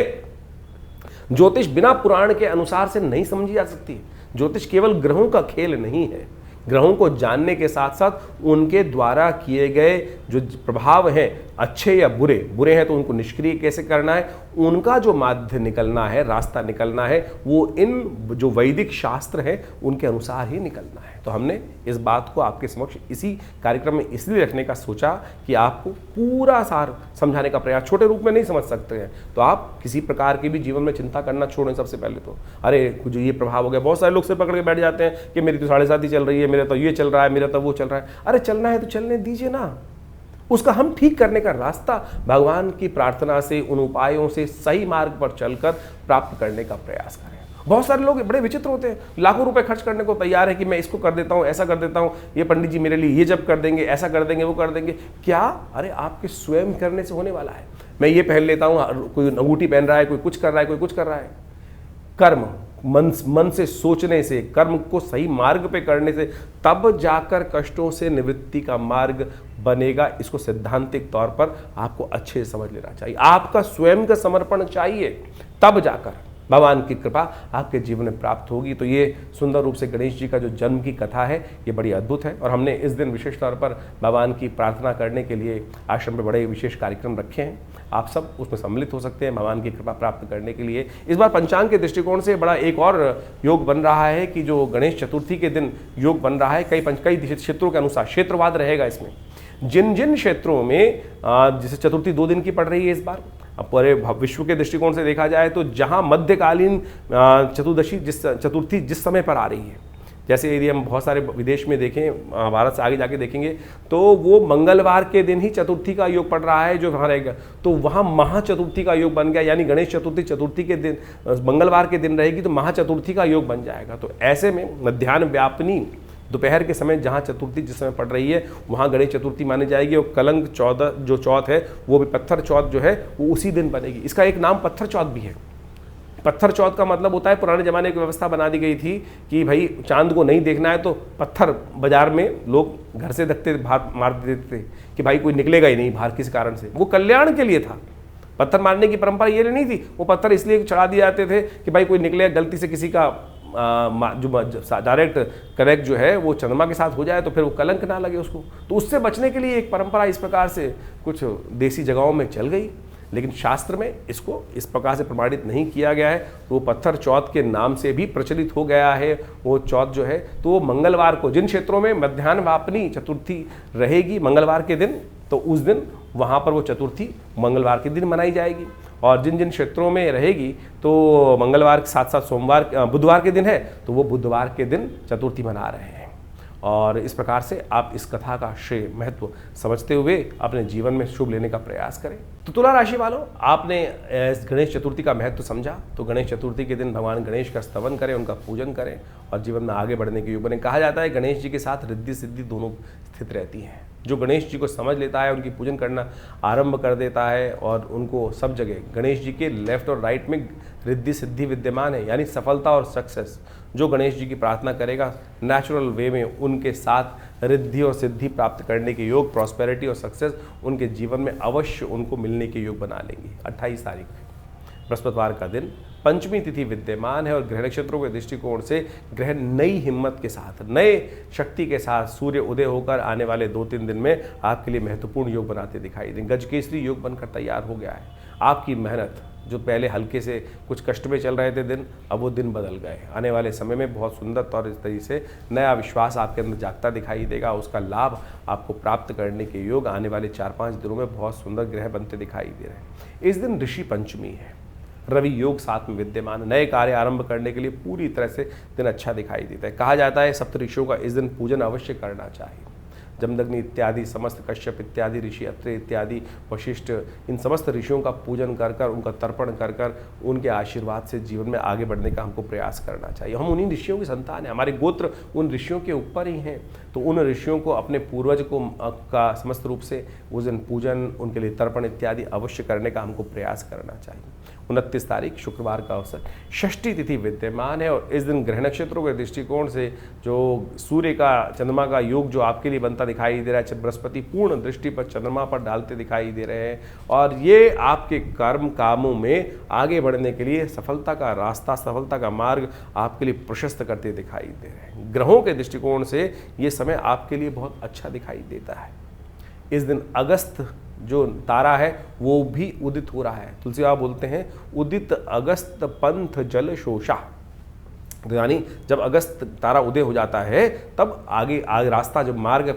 ज्योतिष बिना पुराण के अनुसार से नहीं समझी जा सकती। ज्योतिष केवल ग्रहों का खेल नहीं है। ग्रहों को जानने के साथ साथ उनके द्वारा किए गए जो प्रभाव हैं, अच्छे या बुरे, बुरे हैं तो उनको निष्क्रिय कैसे करना है, उनका जो माध्य निकलना है, रास्ता निकलना है, वो इन जो वैदिक शास्त्र हैं उनके अनुसार ही निकलना है। तो हमने इस बात को आपके समक्ष इसी कार्यक्रम में इसलिए रखने का सोचा कि आपको पूरा सार समझाने का प्रयास, छोटे रूप में नहीं समझ सकते हैं तो आप किसी प्रकार की भी जीवन में चिंता करना छोड़ें। सबसे पहले तो अरे कुछ ये प्रभाव हो गया, बहुत सारे लोग से पकड़ के बैठ जाते हैं कि मेरी तो 7.5 चल रही है, मेरा तो ये चल रहा है, मेरा तो वो चल रहा है। अरे चलना है तो चलने दीजिए ना, उसका हम ठीक करने का रास्ता भगवान की प्रार्थना से, उन उपायों से सही मार्ग पर चलकर प्राप्त करने का प्रयास करें। बहुत सारे लोग बड़े विचित्र होते हैं, लाखों रुपए खर्च करने को तैयार है कि मैं इसको कर देता हूँ, ऐसा कर देता हूँ, ये पंडित जी मेरे लिए ये जब कर देंगे, ऐसा कर देंगे, वो कर देंगे। क्या? अरे आपके स्वयं करने से होने वाला है। मैं ये पहन लेता हूँ, कोई अंगूठी पहन रहा है, कोई कुछ कर रहा है, कोई कुछ कर रहा है। कर्म मन से सोचने से, कर्म को सही मार्ग पे करने से तब जाकर कष्टों से निवृत्ति का मार्ग बनेगा। इसको सैद्धांतिक तौर पर आपको अच्छे से समझ लेना चाहिए। आपका स्वयं का समर्पण चाहिए, तब जाकर भगवान की कृपा आपके जीवन में प्राप्त होगी। तो ये सुंदर रूप से गणेश जी का जो जन्म की कथा है ये बड़ी अद्भुत है, और हमने इस दिन विशेष तौर पर भगवान की प्रार्थना करने के लिए आश्रम में बड़े विशेष कार्यक्रम रखे हैं। आप सब उसमें सम्मिलित हो सकते हैं भगवान की कृपा प्राप्त करने के लिए। इस बार पंचांग के दृष्टिकोण से बड़ा एक और योग बन रहा है कि जो गणेश चतुर्थी के दिन योग बन रहा है, कई क्षेत्रों के अनुसार क्षेत्रवाद रहेगा इसमें। जिन जिन क्षेत्रों में जैसे चतुर्थी 2 दिन की पड़ रही है इस बार, अब पूरे विश्व के दृष्टिकोण से देखा जाए तो जहां मध्यकालीन चतुर्थी जिस समय पर आ रही है, जैसे यदि हम बहुत सारे विदेश में देखें, भारत से आगे जाके देखेंगे तो वो मंगलवार के दिन ही चतुर्थी का योग पड़ रहा है जो वहाँ रहेगा, तो वहाँ महाचतुर्थी का योग बन गया। यानी गणेश चतुर्थी के दिन मंगलवार के दिन रहेगी तो महाचतुर्थी का योग बन जाएगा। तो ऐसे में मध्याह्न व्यापनी दोपहर के समय जहाँ चतुर्थी जिस समय पड़ रही है वहाँ गणेश चतुर्थी मानी जाएगी। और कलंक चौथ है वो भी पत्थर चौथ जो है वो उसी दिन बनेगी। इसका एक नाम पत्थर चौथ भी है। पत्थर चौथ का मतलब होता है, पुराने ज़माने की व्यवस्था बना दी गई थी कि भाई चांद को नहीं देखना है तो पत्थर बाजार में लोग घर से रखते बाहर मार देते थे कि भाई कोई निकलेगा ही नहीं बाहर किसी कारण से। वो कल्याण के लिए था। पत्थर मारने की परंपरा ये नहीं थी, वो पत्थर इसलिए चढ़ा दिए जाते थे कि भाई कोई निकलेगा, गलती से किसी का जो डायरेक्ट कनेक्ट जो है वो चंद्रमा के साथ हो जाए तो फिर वो कलंक ना लगे उसको। तो उससे बचने के लिए एक परंपरा इस प्रकार से कुछ देसी जगहों में चल गई, लेकिन शास्त्र में इसको इस प्रकार से प्रमाणित नहीं किया गया है। तो वो पत्थर चौथ के नाम से भी प्रचलित हो गया है वो चौथ जो है। तो वो मंगलवार को, जिन क्षेत्रों में मध्याह्न वापनी चतुर्थी रहेगी मंगलवार के दिन, तो उस दिन वहाँ पर वो चतुर्थी मंगलवार के दिन मनाई जाएगी। और जिन जिन क्षेत्रों में रहेगी तो मंगलवार के साथ साथ बुधवार के दिन है तो वो बुधवार के दिन चतुर्थी मना रहे हैं। और इस प्रकार से आप इस कथा का श्रेय महत्व समझते हुए अपने जीवन में शुभ लेने का प्रयास करें। तो तुला राशि वालों, आपने इस गणेश चतुर्थी का महत्व समझा तो गणेश चतुर्थी के दिन भगवान गणेश का स्तवन करें, उनका पूजन करें और जीवन में आगे बढ़ने के योग बने। कहा जाता है गणेश जी के साथ रिद्धि सिद्धि दोनों स्थित रहती हैं। जो गणेश जी को समझ लेता है, उनकी पूजन करना आरंभ कर देता है और उनको सब जगह गणेश जी के लेफ्ट और राइट में रिद्धि सिद्धि विद्यमान है, यानी सफलता और सक्सेस। जो गणेश जी की प्रार्थना करेगा नेचुरल वे में उनके साथ रिद्धि और सिद्धि प्राप्त करने के योग, प्रॉस्पेरिटी और सक्सेस उनके जीवन में अवश्य उनको मिलने के योग बना लेंगे। 28 तारीख बृहस्पतिवार का दिन, पंचमी तिथि विद्यमान है और ग्रह नक्षत्रों के दृष्टिकोण से ग्रह नई हिम्मत के साथ, नए शक्ति के साथ सूर्य उदय होकर आने वाले 2-3 दिन में आपके लिए महत्वपूर्ण योग बनाते दिखाई देंगे। गजकेसरी योग बनकर तैयार हो गया है। आपकी मेहनत, जो पहले हल्के से कुछ कष्ट में चल रहे थे दिन, अब वो दिन बदल गए। आने वाले समय में बहुत सुंदर तौर इस तरीके से नया विश्वास आपके अंदर जागता दिखाई देगा। उसका लाभ आपको प्राप्त करने के योग आने वाले 4-5 दिनों में बहुत सुंदर ग्रह बनते दिखाई दे रहे हैं। इस दिन ऋषि पंचमी है, रवि योग साथ में विद्यमान, नए कार्य आरंभ करने के लिए पूरी तरह से दिन अच्छा दिखाई देता है। कहा जाता है सप्त ऋषियों का इस दिन पूजन अवश्य करना चाहिए। जमदग्नि इत्यादि समस्त, कश्यप इत्यादि ऋषि, अत्रि इत्यादि, वशिष्ठ, इन समस्त ऋषियों का पूजन कर कर, उनका तर्पण कर कर, उनके आशीर्वाद से जीवन में आगे बढ़ने का हमको प्रयास करना चाहिए। हम उन्हीं ऋषियों की संतान हैं, हमारे गोत्र उन ऋषियों के ऊपर ही हैं, तो उन ऋषियों को, अपने पूर्वज को का समस्त रूप से उस दिन पूजन, उनके लिए तर्पण इत्यादि अवश्य करने का हमको प्रयास करना चाहिए। 29 तारीख शुक्रवार का अवसर, षष्ठी तिथि विद्यमान है और इस दिन ग्रह नक्षत्रों के दृष्टिकोण से जो सूर्य का चंद्रमा का योग जो आपके लिए बनता दिखाई दे रहा है, बृहस्पति पूर्ण दृष्टि पर चंद्रमा पर डालते दिखाई दे रहे हैं और ये आपके कर्म कामों में आगे बढ़ने के लिए सफलता का रास्ता, सफलता का मार्ग आपके लिए प्रशस्त करते दिखाई दे रहे हैं। ग्रहों के दृष्टिकोण से ये समय आपके लिए बहुत अच्छा दिखाई देता है। इस दिन अगस्त जो तारा है वो भी उदित हो रहा है। तुलसी बाबा बोलते हैं उदित अगस्त पंथ जल शोषा, तो यानी जब अगस्त तारा उदय हो जाता है तब आगे रास्ता, जो मार्ग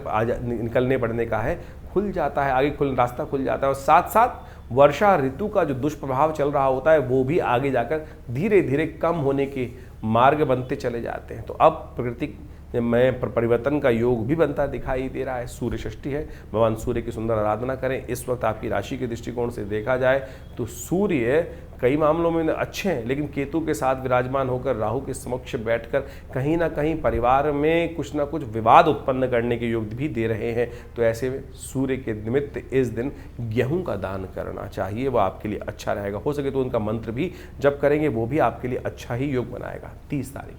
निकलने पड़ने का है, खुल जाता है, आगे रास्ता खुल जाता है। और साथ साथ वर्षा ऋतु का जो दुष्प्रभाव चल रहा होता है वो भी आगे जाकर धीरे धीरे कम होने के मार्ग बनते चले जाते हैं। तो अब प्रकृति में परिवर्तन का योग भी बनता दिखाई दे रहा है। सूर्य षष्ठी है, भगवान सूर्य की सुंदर आराधना करें। इस वक्त आपकी राशि के दृष्टिकोण से देखा जाए तो सूर्य कई मामलों में अच्छे हैं, लेकिन केतु के साथ विराजमान होकर राहु के समक्ष बैठकर कहीं ना कहीं परिवार में कुछ ना कुछ विवाद उत्पन्न करने के योग भी दे रहे हैं। तो ऐसे में सूर्य के निमित्त इस दिन गेहूं का दान करना चाहिए, वो आपके लिए अच्छा रहेगा। हो सके तो उनका मंत्र भी जप करेंगे, वो भी आपके लिए अच्छा ही योग बनाएगा। 30 तारीख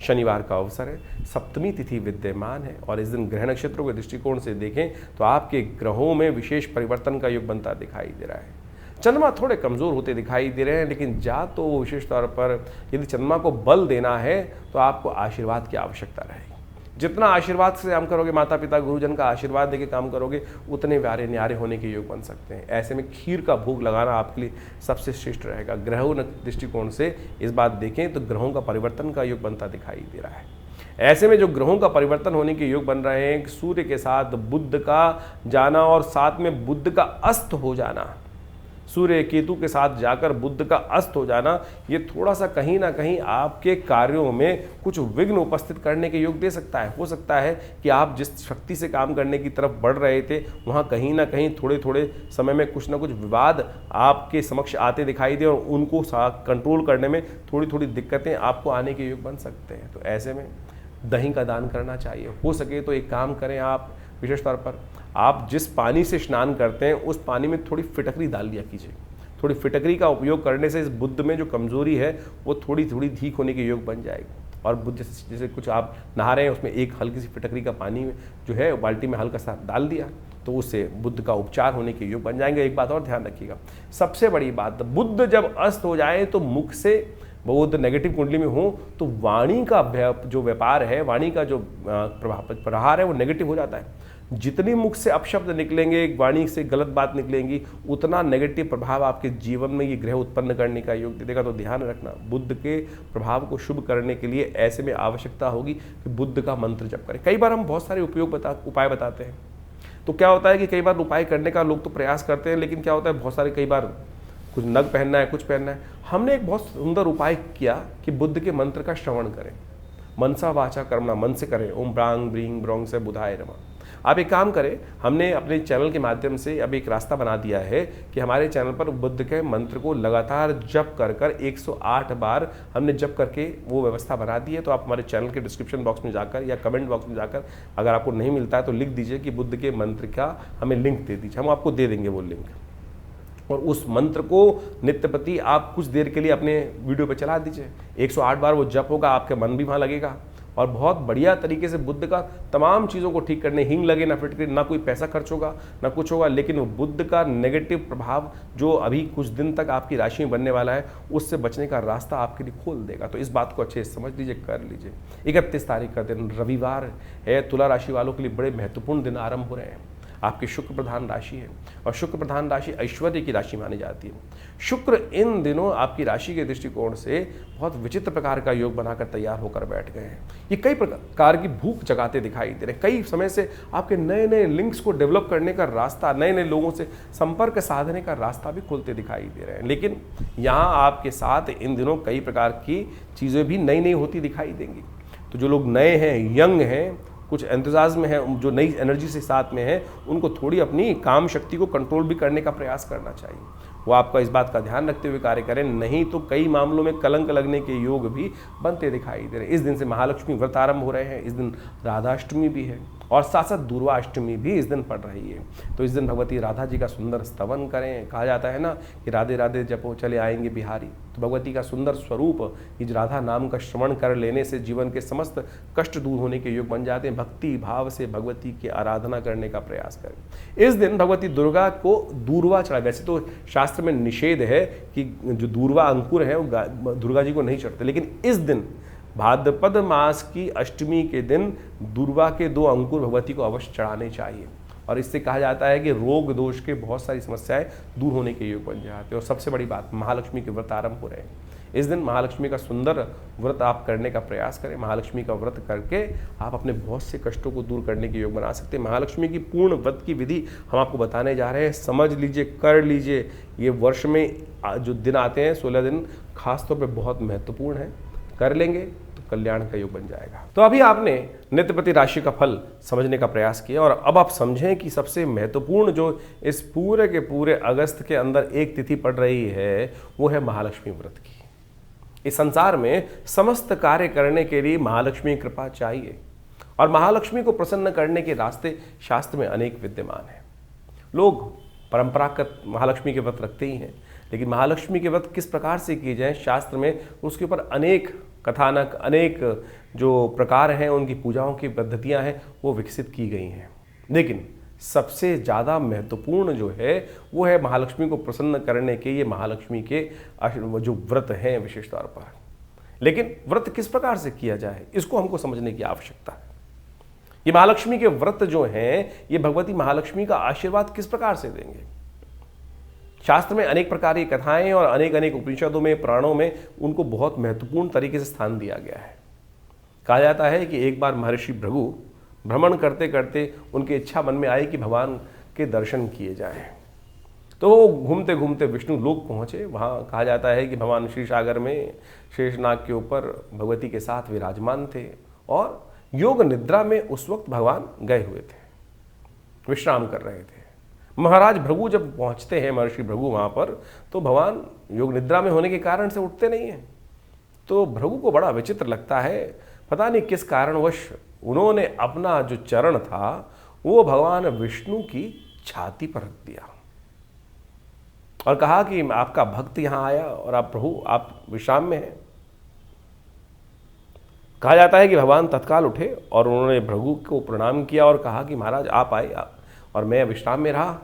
शनिवार का अवसर है, सप्तमी तिथि विद्यमान है और इस दिन ग्रह नक्षत्रों के दृष्टिकोण से देखें तो आपके ग्रहों में विशेष परिवर्तन का योग बनता दिखाई दे रहा है। चंद्रमा थोड़े कमजोर होते दिखाई दे रहे हैं, लेकिन जा तो विशेष तौर पर यदि चंद्रमा को बल देना है तो आपको आशीर्वाद की आवश्यकता रहेगी। जितना आशीर्वाद से काम करोगे, माता पिता गुरुजन का आशीर्वाद देके काम करोगे, उतने प्यारे न्यारे होने के योग बन सकते हैं। ऐसे में खीर का भोग लगाना आपके लिए सबसे श्रेष्ठ रहेगा। ग्रहों दृष्टिकोण से इस बात देखें तो ग्रहों का परिवर्तन का योग बनता दिखाई दे रहा है। ऐसे में जो ग्रहों का परिवर्तन होने के योग बन रहे हैं, सूर्य के साथ बुध का जाना और साथ में बुध का अस्त हो जाना, सूर्य केतु के साथ जाकर बुध का अस्त हो जाना, ये थोड़ा सा कहीं ना कहीं आपके कार्यों में कुछ विघ्न उपस्थित करने के योग दे सकता है। हो सकता है कि आप जिस शक्ति से काम करने की तरफ बढ़ रहे थे वहाँ कहीं ना कहीं थोड़े थोड़े समय में कुछ ना कुछ विवाद आपके समक्ष आते दिखाई दे और उनको कंट्रोल करने में थोड़ी थोड़ी दिक्कतें आपको आने के योग बन सकते हैं। तो ऐसे में दही का दान करना चाहिए। हो सके तो एक काम करें, आप विशेष तौर पर आप जिस पानी से स्नान करते हैं उस पानी में थोड़ी फिटकरी डाल दिया कीजिए। थोड़ी फिटकरी का उपयोग करने से इस बुध में जो कमजोरी है वो थोड़ी थोड़ी ठीक होने के योग बन जाएगी। और बुध जैसे कुछ आप नहा रहे हैं उसमें एक हल्की सी फिटकरी का पानी जो है बाल्टी में हल्का सा डाल दिया तो उससे बुध का उपचार होने के योग बन जाएंगे। एक बात और ध्यान रखिएगा, सबसे बड़ी बात, बुध जब अस्त हो जाए तो मुख से बहुत नेगेटिव कुंडली में हो तो वाणी का जो व्यापार है, वाणी का जो प्रहार है वो नेगेटिव हो जाता है। जितनी मुख से अपशब्द निकलेंगे, वाणी से गलत बात निकलेंगी, उतना नेगेटिव प्रभाव आपके जीवन में ये ग्रह उत्पन्न करने का योग दे देगा। तो ध्यान रखना, बुध के प्रभाव को शुभ करने के लिए ऐसे में आवश्यकता होगी कि बुध का मंत्र जप करें। कई बार हम बहुत सारे उपाय बताते हैं, तो क्या होता है कि कई बार उपाय करने का लोग तो प्रयास करते हैं, लेकिन क्या होता है बहुत सारे कई बार कुछ नग पहनना है, कुछ पहनना है। हमने एक बहुत सुंदर उपाय किया कि बुद्ध के मंत्र का श्रवण करें, मनसा वाचा कर्मणा, मन से करें, ओम ब्रांग ब्रींग ब्रोंग से बुधाय रमा। आप एक काम करें, हमने अपने चैनल के माध्यम से अब एक रास्ता बना दिया है कि हमारे चैनल पर बुद्ध के मंत्र को लगातार जप कर कर 108 बार हमने जप करके वो व्यवस्था बना दी है। तो आप हमारे चैनल के डिस्क्रिप्शन बॉक्स में जाकर या कमेंट बॉक्स में जाकर अगर आपको नहीं मिलता है तो लिख दीजिए कि बुद्ध के मंत्र का हमें लिंक दे दीजिए, हम आपको दे देंगे वो लिंक। और उस मंत्र को नित्य प्रति आप कुछ देर के लिए अपने वीडियो पे चला दीजिए, 108 बार वो जप होगा, आपके मन भी वहाँ लगेगा और बहुत बढ़िया तरीके से बुद्ध का तमाम चीज़ों को ठीक करने, हिंग लगे ना फिटकरी, ना कोई पैसा खर्च होगा ना कुछ होगा, लेकिन वो बुद्ध का नेगेटिव प्रभाव जो अभी कुछ दिन तक आपकी राशि में बनने वाला है उससे बचने का रास्ता आपके लिए खोल देगा। तो इस बात को अच्छे से समझ लीजिए, कर लीजिए। 31 तारीख का दिन रविवार है, तुला राशि वालों के लिए बड़े महत्वपूर्ण दिन आरंभ हो रहे हैं। आपकी शुक्र प्रधान राशि है और शुक्र प्रधान राशि ऐश्वर्य की राशि मानी जाती है। शुक्र इन दिनों आपकी राशि के दृष्टिकोण से बहुत विचित्र प्रकार का योग बनाकर तैयार होकर बैठ गए हैं। ये कई प्रकार की भूख जगाते दिखाई दे रहे हैं। कई समय से आपके नए नए लिंक्स को डेवलप करने का रास्ता, नए नए लोगों से संपर्क साधने का रास्ता भी खुलते दिखाई दे रहे हैं। लेकिन यहाँ आपके साथ इन दिनों कई प्रकार की चीज़ें भी नई नई होती दिखाई देंगी। तो जो लोग नए हैं, यंग हैं, कुछ एंथुजियाज्म है, जो नई एनर्जी से साथ में है, उनको थोड़ी अपनी काम शक्ति को कंट्रोल भी करने का प्रयास करना चाहिए। वो आपका इस बात का ध्यान रखते हुए कार्य करें, नहीं तो कई मामलों में कलंक लगने के योग भी बनते दिखाई दे रहे हैं। इस दिन से महालक्ष्मी व्रत आरंभ हो रहे हैं, इस दिन राधाष्टमी भी है और साथ साथ दुर्वाष्टमी भी इस दिन पड़ रही है। तो इस दिन भगवती राधा जी का सुंदर स्तवन करें। कहा जाता है ना कि राधे राधे जपो चले आएंगे बिहारी। तो भगवती का सुंदर स्वरूप इस राधा नाम का श्रवण कर लेने से जीवन के समस्त कष्ट दूर होने के योग बन जाते हैं। भक्ति भाव से भगवती की आराधना करने का प्रयास करें। इस दिन भगवती दुर्गा को दूर्वा चढ़ाए। वैसे तो शास्त्र में निषेध है कि जो दूर्वा अंकुर है वो दुर्गा जी को नहीं चढ़ते, लेकिन इस दिन भाद्रपद मास की अष्टमी के दिन दूर्वा के 2 अंकुर भगवती को अवश्य चढ़ाने चाहिए। और इससे कहा जाता है कि रोग दोष के बहुत सारी समस्याएं दूर होने के योग बन जाते हैं। और सबसे बड़ी बात, महालक्ष्मी के व्रत आरंभ हो रहे हैं। इस दिन महालक्ष्मी का सुंदर व्रत आप करने का प्रयास करें। महालक्ष्मी का व्रत करके आप अपने बहुत से कष्टों को दूर करने के योग बना सकते हैं। महालक्ष्मी की पूर्ण व्रत की विधि हम आपको बताने जा रहे हैं, समझ लीजिए, कर लीजिए। ये वर्ष में जो दिन आते हैं 16 दिन खासतौर पर बहुत महत्वपूर्ण है, कर लेंगे तो कल्याण का योग बन जाएगा। तो अभी आपने नित्य प्रति राशि का फल समझने का प्रयास किया और अब आप समझें कि सबसे महत्वपूर्ण जो इस पूरे के पूरे अगस्त के अंदर एक तिथि पड़ रही है वो है महालक्ष्मी व्रत की। इस संसार में समस्त कार्य करने के लिए महालक्ष्मी कृपा चाहिए और महालक्ष्मी को प्रसन्न करने के रास्ते शास्त्र में अनेक विद्यमान हैं। लोग परंपरागत महालक्ष्मी के व्रत रखते ही हैं, लेकिन महालक्ष्मी के व्रत किस प्रकार से किए जाएं, शास्त्र में उसके ऊपर अनेक कथानक, अनेक जो प्रकार हैं, उनकी पूजाओं की पद्धतियां हैं वो विकसित की गई हैं। लेकिन सबसे ज़्यादा महत्वपूर्ण जो है वो है महालक्ष्मी को प्रसन्न करने के ये महालक्ष्मी के जो व्रत हैं विशेष तौर पर। लेकिन व्रत किस प्रकार से किया जाए इसको हमको समझने की आवश्यकता है। ये महालक्ष्मी के व्रत जो हैं ये भगवती महालक्ष्मी का आशीर्वाद किस प्रकार से देंगे। शास्त्र में अनेक प्रकार की कथाएं और अनेक अनेक उपनिषदों में, पुराणों में उनको बहुत महत्वपूर्ण तरीके से स्थान दिया गया है। कहा जाता है कि एक बार महर्षि भृगु भ्रमण करते करते उनकी इच्छा मन में आई कि भगवान के दर्शन किए जाएं। तो वो घूमते घूमते विष्णु लोक पहुँचे। वहाँ कहा जाता है कि भगवान श्री सागर में शेषनाग के ऊपर भगवती के साथ विराजमान थे और योग निद्रा में उस वक्त भगवान गए हुए थे, विश्राम कर रहे थे। महाराज भृगु जब पहुँचते हैं, महर्षि भृगु वहाँ पर, तो भगवान योग निद्रा में होने के कारण से उठते नहीं हैं। तो भृगु को बड़ा विचित्र लगता है, पता नहीं किस कारणवश उन्होंने अपना जो चरण था वो भगवान विष्णु की छाती पर रख दिया और कहा कि आपका भक्त यहाँ आया और आप प्रभु आप विश्राम में हैं। कहा जाता है कि भगवान तत्काल उठे और उन्होंने भृगु को प्रणाम किया और कहा कि महाराज आप आए और मैं विश्राम में रहा।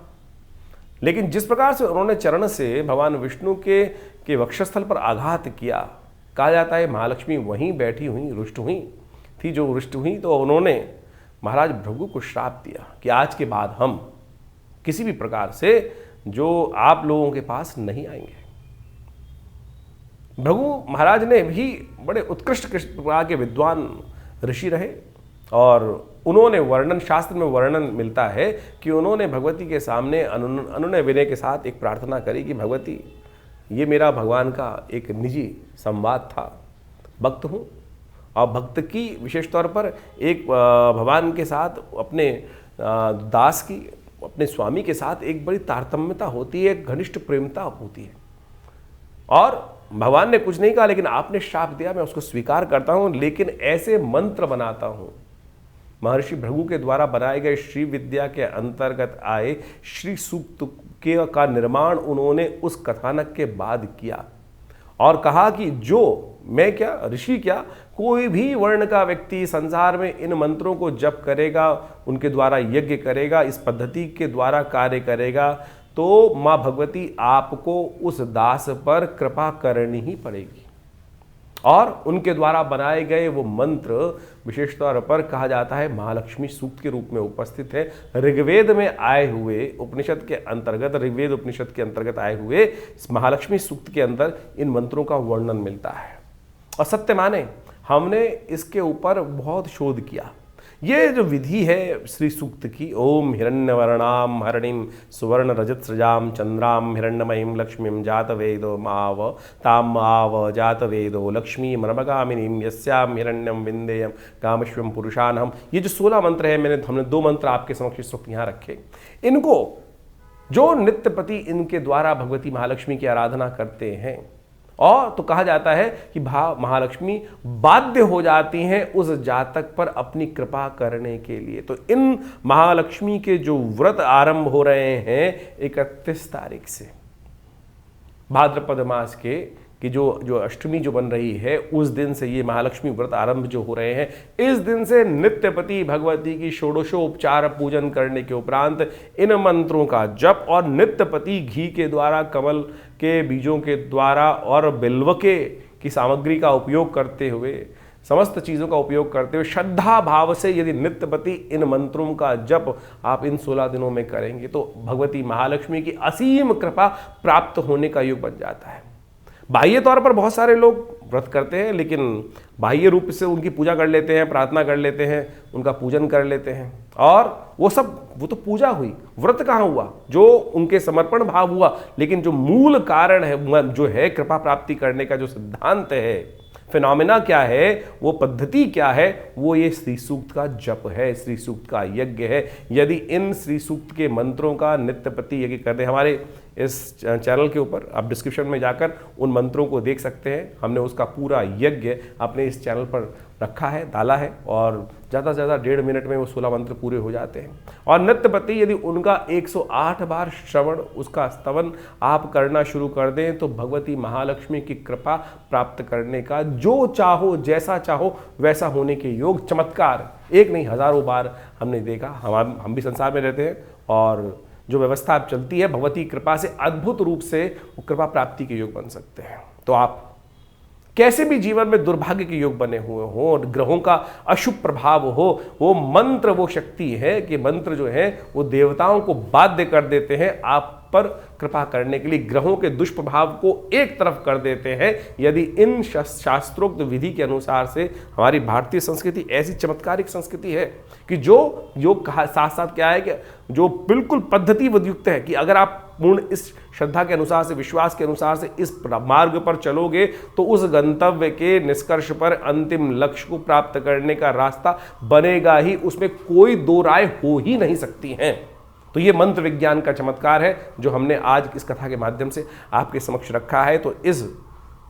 लेकिन जिस प्रकार से उन्होंने चरण से भगवान विष्णु के वक्षस्थल पर आघात किया, कहा जाता है महालक्ष्मी वहीं बैठी हुई रुष्ट हुई थी। जो रुष्ट हुई तो उन्होंने महाराज भृगु को श्राप दिया कि आज के बाद हम किसी भी प्रकार से जो आप लोगों के पास नहीं आएंगे। भृगु महाराज ने भी बड़े उत्कृष्ट प्रकार के विद्वान ऋषि रहे और उन्होंने वर्णन, शास्त्र में वर्णन मिलता है कि उन्होंने भगवती के सामने अनुनय विनय के साथ एक प्रार्थना करी कि भगवती ये मेरा भगवान का एक निजी संवाद था, भक्त हूँ और भक्त की विशेष तौर पर एक भगवान के साथ अपने दास की अपने स्वामी के साथ एक बड़ी तारतम्यता होती है, एक घनिष्ठ प्रेमता होती है। और भगवान ने कुछ नहीं कहा, लेकिन आपने श्राप दिया, मैं उसको स्वीकार करता हूं, लेकिन ऐसे मंत्र बनाता हूं। महर्षि भृगु के द्वारा बनाए गए श्री विद्या के अंतर्गत आए श्री सूक्त का निर्माण उन्होंने उस कथानक के बाद किया और कहा कि जो मैं क्या, ऋषि क्या, कोई भी वर्ण का व्यक्ति संसार में इन मंत्रों को जप करेगा, उनके द्वारा यज्ञ करेगा, इस पद्धति के द्वारा कार्य करेगा, तो माँ भगवती आपको उस दास पर कृपा करनी ही पड़ेगी। और उनके द्वारा बनाए गए वो मंत्र विशेष तौर पर कहा जाता है महालक्ष्मी सूक्त के रूप में उपस्थित है। ऋग्वेद में आए हुए उपनिषद के अंतर्गत, ऋग्वेद उपनिषद के अंतर्गत आए हुए इस महालक्ष्मी सूक्त के अंदर इन मंत्रों का वर्णन मिलता है। और सत्य माने, हमने इसके ऊपर बहुत शोध किया। ये जो विधि है श्री सूक्त की, ओम हिरण्यवर्णाम हरणिम सुवर्ण रजत सृजाम चंद्राम हिरण्यमयीं लक्ष्मीं जातवेदो माव ताम आव जातवेदो लक्ष्मी मनमगामिनीं यस्याम हिरण्यम विंदेयम कामश्वम पुरुषानहम, ये जो 16 मंत्र है, हमने 2 मंत्र आपके समक्ष इस वक्त यहाँ रखे। इनको जो नित्यपति इनके द्वारा भगवती महालक्ष्मी की आराधना करते हैं, और तो कहा जाता है कि महालक्ष्मी बाध्य हो जाती हैं उस जातक पर अपनी कृपा करने के लिए। तो इन महालक्ष्मी के जो व्रत आरंभ हो रहे हैं 31 तारीख से, भाद्रपद मास की जो अष्टमी जो बन रही है, उस दिन से ये महालक्ष्मी व्रत आरंभ जो हो रहे हैं, इस दिन से नित्यपति भगवती की षोडशोपचार पूजन करने के उपरांत इन मंत्रों का जप और नित्यपति घी के द्वारा, कमल के बीजों के द्वारा और बिल्व की सामग्री का उपयोग करते हुए, समस्त चीज़ों का उपयोग करते हुए श्रद्धा भाव से यदि नित्यपति इन मंत्रों का जप आप इन 16 दिनों में करेंगे, तो भगवती महालक्ष्मी की असीम कृपा प्राप्त होने का योग बन जाता है। बाह्य तौर पर बहुत सारे लोग व्रत करते हैं, लेकिन बाह्य रूप से उनकी पूजा कर लेते हैं, प्रार्थना कर लेते हैं, उनका पूजन कर लेते हैं, और वो तो पूजा हुई, व्रत कहाँ हुआ, जो उनके समर्पण भाव हुआ। लेकिन जो मूल कारण है, जो है कृपा प्राप्ति करने का जो सिद्धांत है, फिनोमिना क्या है, वो पद्धति क्या है, वो ये श्री सूक्त का जप है, श्री सूक्त का यज्ञ है। यदि इन श्री सूक्त के मंत्रों का नित्यपति यज्ञ करते, हमारे इस चैनल के ऊपर आप डिस्क्रिप्शन में जाकर उन मंत्रों को देख सकते हैं। हमने उसका पूरा यज्ञ अपने इस चैनल पर रखा है, डाला है, और ज़्यादा से ज़्यादा 1.5 मिनट में वो 16 मंत्र पूरे हो जाते हैं। और नित्यपति यदि उनका 108 बार श्रवण, उसका स्तवन आप करना शुरू कर दें, तो भगवती महालक्ष्मी की कृपा प्राप्त करने का जो चाहो, जैसा चाहो वैसा होने के योग, चमत्कार एक नहीं हजारों बार हमने देखा। हम भी संसार में रहते हैं, और जो व्यवस्था अब चलती है, भगवती कृपा से अद्भुत रूप से वो कृपा प्राप्ति के योग बन सकते हैं। तो आप कैसे भी जीवन में दुर्भाग्य के योग बने हुए हो और ग्रहों का अशुभ प्रभाव हो, वो मंत्र वो शक्ति है कि मंत्र जो है वो देवताओं को बाध्य कर देते हैं आप पर कृपा करने के लिए, ग्रहों के दुष्प्रभाव को एक तरफ कर देते हैं। यदि इन शास्त्रोक्त विधि के अनुसार से, हमारी भारतीय संस्कृति ऐसी चमत्कारिक संस्कृति है कि जो साथ साथ क्या है कि जो बिल्कुल पद्धति युक्त है कि अगर आप पूर्ण इस श्रद्धा के अनुसार से, विश्वास के अनुसार से इस मार्ग पर चलोगे, तो उस गंतव्य के निष्कर्ष पर, अंतिम लक्ष्य को प्राप्त करने का रास्ता बनेगा ही, उसमें कोई दो राय हो ही नहीं सकती हैं। तो ये मंत्र विज्ञान का चमत्कार है जो हमने आज इस कथा के माध्यम से आपके समक्ष रखा है। तो इस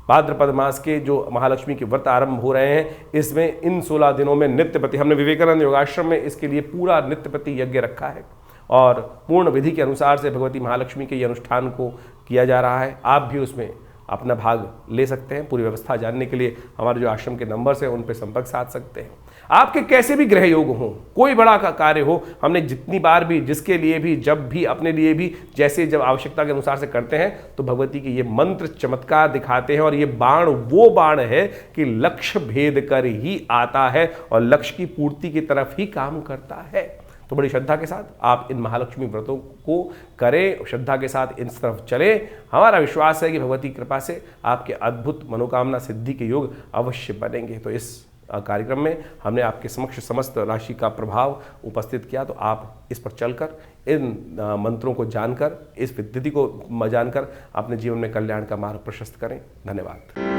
भाद्रपद मास के जो महालक्ष्मी के व्रत आरंभ हो रहे हैं, इसमें इन 16 दिनों में नित्यपति, हमने विवेकानंद योगाश्रम में इसके लिए पूरा नित्यपति यज्ञ रखा है, और पूर्ण विधि के अनुसार से भगवती महालक्ष्मी के ये अनुष्ठान को किया जा रहा है। आप भी उसमें अपना भाग ले सकते हैं। पूरी व्यवस्था जानने के लिए हमारे जो आश्रम के नंबर्स हैं उन पर संपर्क साध सकते हैं। आपके कैसे भी ग्रह योग हो, कोई बड़ा का कार्य हो, हमने जितनी बार भी, जिसके लिए भी, जब भी, अपने लिए भी, जैसे जब आवश्यकता के अनुसार से करते हैं, तो भगवती के ये मंत्र चमत्कार दिखाते हैं। और ये बाण वो बाण है कि लक्ष्य भेद कर ही आता है और लक्ष्य की पूर्ति की तरफ ही काम करता है। तो बड़ी श्रद्धा के साथ आप इन महालक्ष्मी व्रतों को करें, श्रद्धा के साथ इन तरफ चलें। हमारा विश्वास है कि भगवती कृपा से आपके अद्भुत मनोकामना सिद्धि के योग अवश्य बनेंगे। तो इस कार्यक्रम में हमने आपके समक्ष समस्त राशि का प्रभाव उपस्थित किया, तो आप इस पर चलकर, इन मंत्रों को जानकर, इस विद्धि को जानकर अपने जीवन में कल्याण का मार्ग प्रशस्त करें। धन्यवाद।